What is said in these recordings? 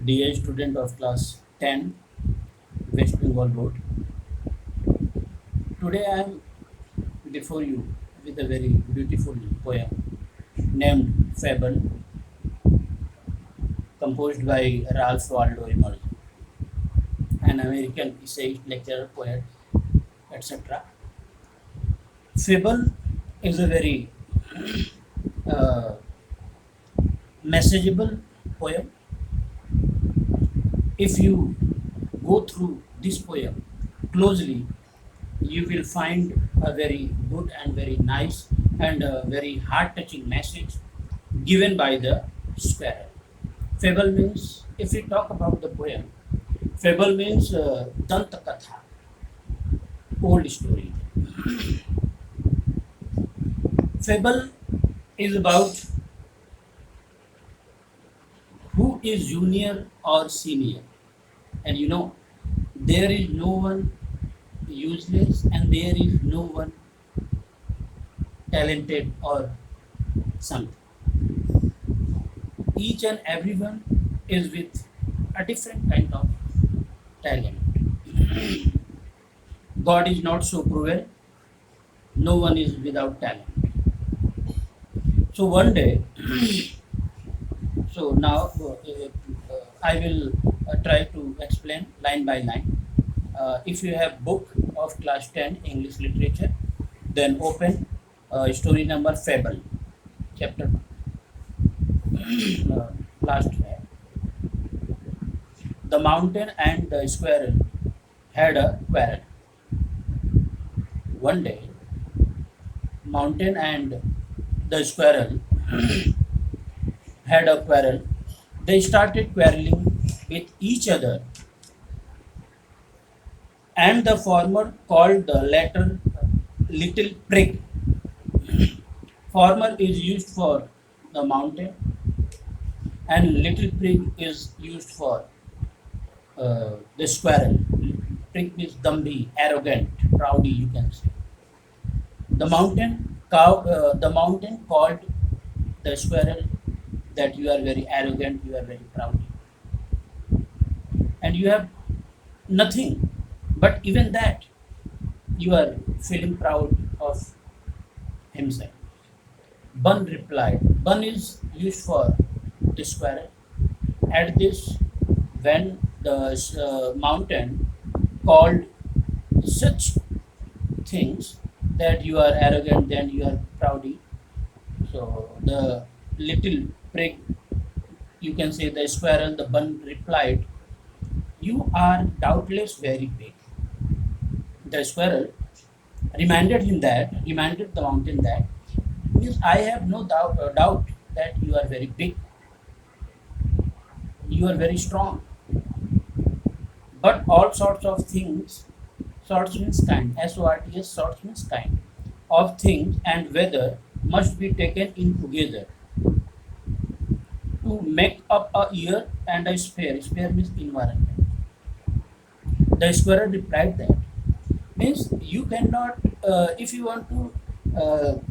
Dear student of class 10, West Bengal Board, today I am before you with a very beautiful poem named Fable, composed by Ralph Waldo Emerson, an American essayist, lecturer, poet, etc. Fable is a very uh, messageable poem. If you go through this poem closely, you will find a very good and very nice and a very heart-touching message given by the squirrel. Fable means, if we talk about the poem, fable means Danta Katha, old story. Fable is about who is junior or senior, and there is no one useless and there is no one talented or something. Each and everyone is with a different kind of talent. God is not so cruel, no one is without talent. So one day, so now I will try to explain line by line. If you have book of class 10 English literature, then open story number Fable, chapter last. The mountain and the squirrel had a quarrel. One day, mountain and the squirrel had a quarrel. They started quarreling with each other, and the former called the latter little prig. Former is used for the mountain, and little prig is used for the squirrel. Prig means dumpy, arrogant, proudy, you can say. The mountain called the squirrel that you are very arrogant, you are very proud, and you have nothing. But even that, you are feeling proud of himself. Bun replied. Bun is used for the squirrel. At this, when the mountain called such things that you are arrogant, then you are proudy. So the little prig, you can say the squirrel, the bun replied, "You are doubtless very big." The squirrel reminded the mountain that, means I have no doubt that you are very big, you are very strong, but all sorts of things, sorts means kind, SORTS, sorts means kind, of things and weather must be taken in together to make up a year and a sphere. Sphere means environment. The squirrel replied that, means you cannot, if you want to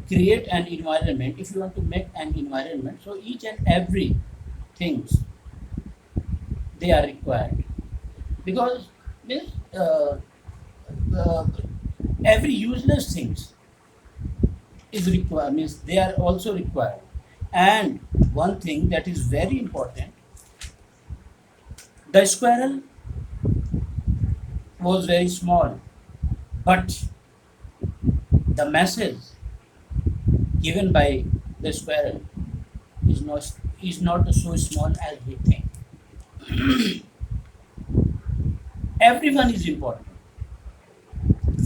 create an environment, if you want to make an environment, so each and every things they are required, because means uh, every useless things is required, means they are also required. And one thing that is very important, the squirrel was very small, but the message given by the squirrel is not so small as we think. Everyone is important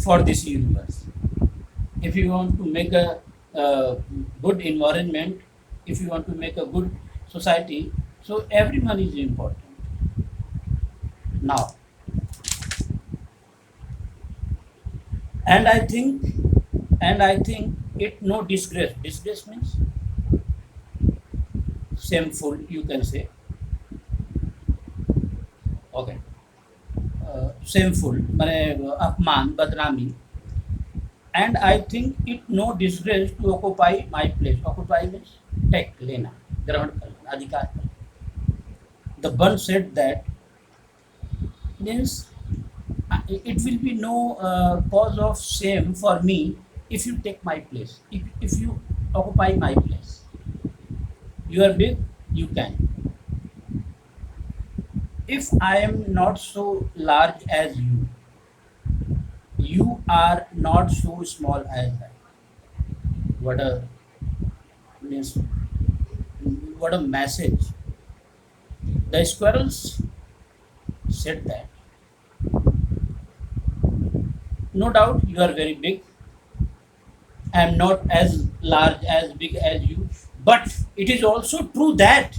for this universe. If you want to make a good environment, if you want to make a good society, so everyone is important. Now, and I think, it no disgrace. Disgrace means shameful, you can say. Okay. Shameful, মানে अपमान, बदनामी, and I think it no disgrace to occupy my place. Occupy means take, लेना, ग्रहण करना, अधिकार करना. The bun said that means it will be no cause of shame for me if you take my place, if you occupy my place. You are big, you can. If I am not so large as you are not so small as I. What a means what a message. The squirrels said that no doubt you are very big. I am not as large as big as you, but it is also true that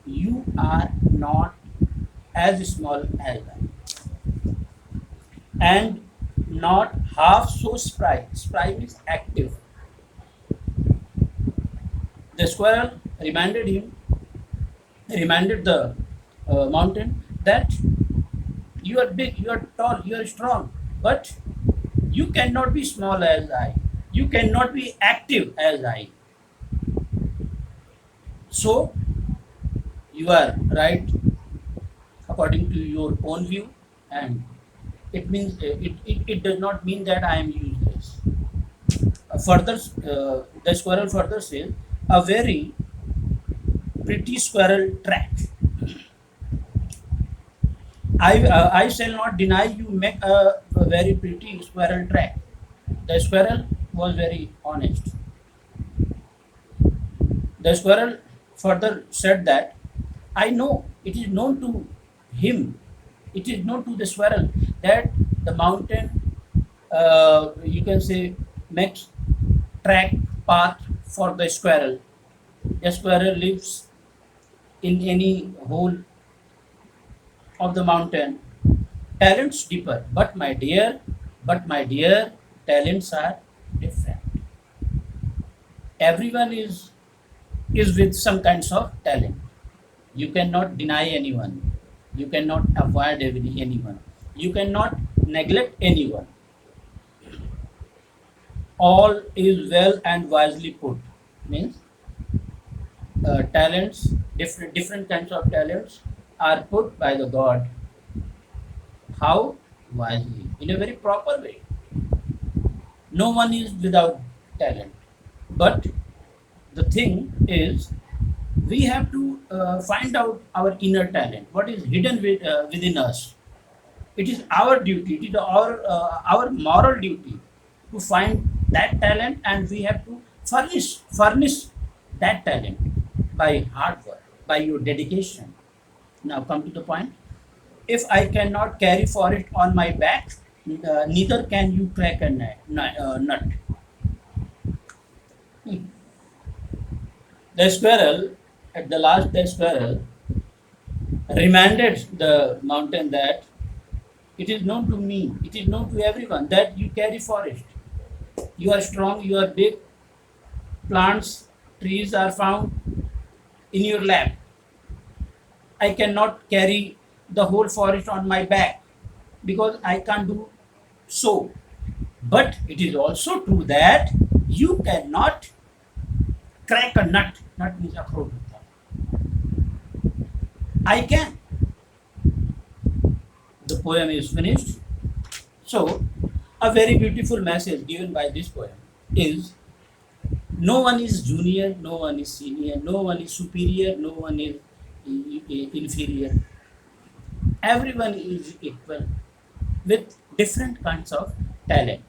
you are not as small as I, and not half so spry. Spry means active. The squirrel reminded the mountain that you are big, you are tall, you are strong, but you cannot be small as I. You cannot be active as I. So you are right according to your own view, and it does not mean that I am useless. Further, the squirrel further says, a very pretty squirrel track. I shall not deny you make a very pretty squirrel track. The squirrel was very honest. The squirrel further said that I know it is known to him, it is known to the squirrel that the mountain, you can say, makes track path for the squirrel. The squirrel lives in any hole of the mountain. Talents differ, but my dear, talents are different. Everyone is with some kinds of talent. You cannot deny anyone. You cannot avoid anyone. You cannot neglect anyone. All is well and wisely put. Means talents, different kinds of talents are put by the God. How? Wisely, in a very proper way. No one is without talent. But the thing is, we have to find out our inner talent, what is hidden within us. It is our duty, it is our moral duty to find that talent, and we have to furnish that talent by hard work, by your dedication. Now come to the point. If I cannot carry forest on my back, neither can you crack a nut. Hmm. The squirrel, at the last, the squirrel reminded the mountain that it is known to me, it is known to everyone that you carry forest. You are strong, you are big, plants, trees are found in your lap. I cannot carry the whole forest on my back because I can't do so. But it is also true that you cannot crack a nut. Nut means अखरोट होता है. I can. The poem is finished. So, a very beautiful message given by this poem is no one is junior, no one is senior, no one is superior, no one is inferior. Everyone is equal with different kinds of talent.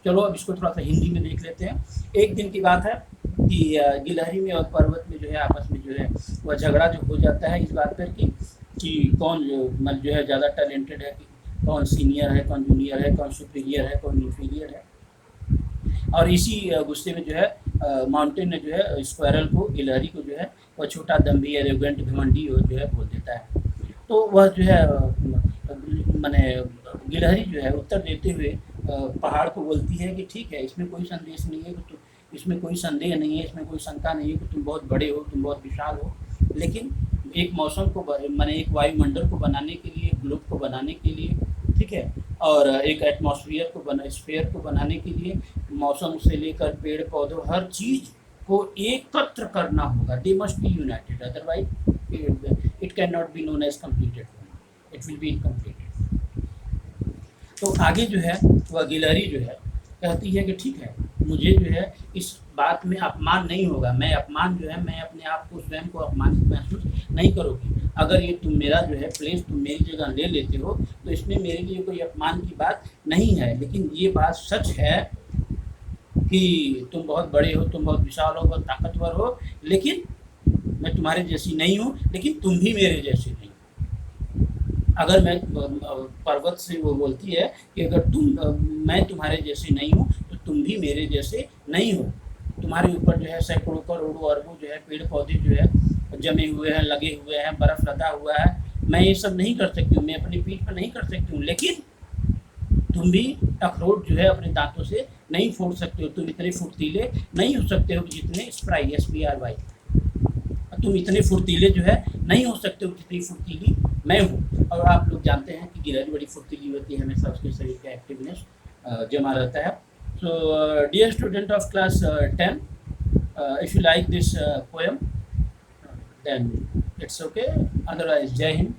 चलो अब इसको थोड़ा सा हिंदी में देख लेते हैं. एक दिन की बात है कि गिलहरी में और पर्वत में जो है आपस में जो है वह झगड़ा जो हो जाता है इस बात पर कि कौन मतलब जो है ज़्यादा टैलेंटेड है, कौन सीनियर है, कौन जूनियर है, कौन सुपीरियर है, कौन इंफीरियर है. और इसी गुस्से में जो है माउंटेन ने जो है स्क्वायरल को, गिलहरी को जो है वह छोटा दम्भी एरोगेंट घमंडी जो है बोल देता है. तो वह जो है माने गिलहरी जो है उत्तर देते हुए पहाड़ को बोलती है कि ठीक है, इसमें कोई संदेश नहीं है कि इसमें कोई संदेह नहीं है, इसमें कोई शंका नहीं है कि तुम बहुत बड़े हो, तुम बहुत विशाल हो, लेकिन एक मौसम को माने एक वायुमंडल को बनाने के लिए, ग्लोब को बनाने के लिए, ठीक है, और एक एटमॉस्फेयर को स्फीयर को बनाने के लिए मौसम से लेकर पेड़ पौधों हर चीज़ को एकत्र करना होगा. They must be united, otherwise it can not be known as completed, it will be incompleted. तो आगे जो है वह गिलहरी जो है कहती है कि ठीक है, मुझे जो है इस बात में अपमान नहीं होगा, मैं अपमान जो है मैं अपने आप को स्वयं को अपमानित महसूस नहीं करोगी. अगर ये तुम मेरा जो है प्लेस तुम मेरी जगह ले लेते हो तो इसमें मेरे लिए कोई अपमान की बात नहीं है. लेकिन ये बात सच है कि तुम बहुत बड़े हो, तुम बहुत विशाल हो, बहुत ताकतवर हो, लेकिन मैं तुम्हारे जैसी नहीं हूँ, लेकिन तुम भी मेरे जैसे नहीं. अगर मैं पर्वत से वो बोलती है कि अगर मैं तुम्हारे जैसे नहीं हूँ तो तुम भी मेरे जैसे नहीं हो. तुम्हारे ऊपर जो है सैकड़ों करोड़ों अरबों जो है पेड़ पौधे जो है जमे हुए हैं, लगे हुए हैं, बर्फ लगा हुआ है. मैं ये सब नहीं कर सकती हूँ, मैं अपनी पीठ पर नहीं कर सकती हूँ, लेकिन तुम भी अखरोट जो है अपने दांतों से नहीं फोड़ सकते हो. तुम इतने फुर्तीले नहीं हो सकते हो जितने स्प्राई SPRY, तुम इतने फुर्तीले जो है नहीं हो सकते हो जितनी फुर्तीली मैं हूँ. और आप लोग जानते हैं कि गिलहरी बड़ी फुर्तीली होती है, हमेशा उसके शरीर का एक्टिवनेस जमा रहता है. So dear student of class 10, if you like this poem then it's okay, otherwise Jai Hind.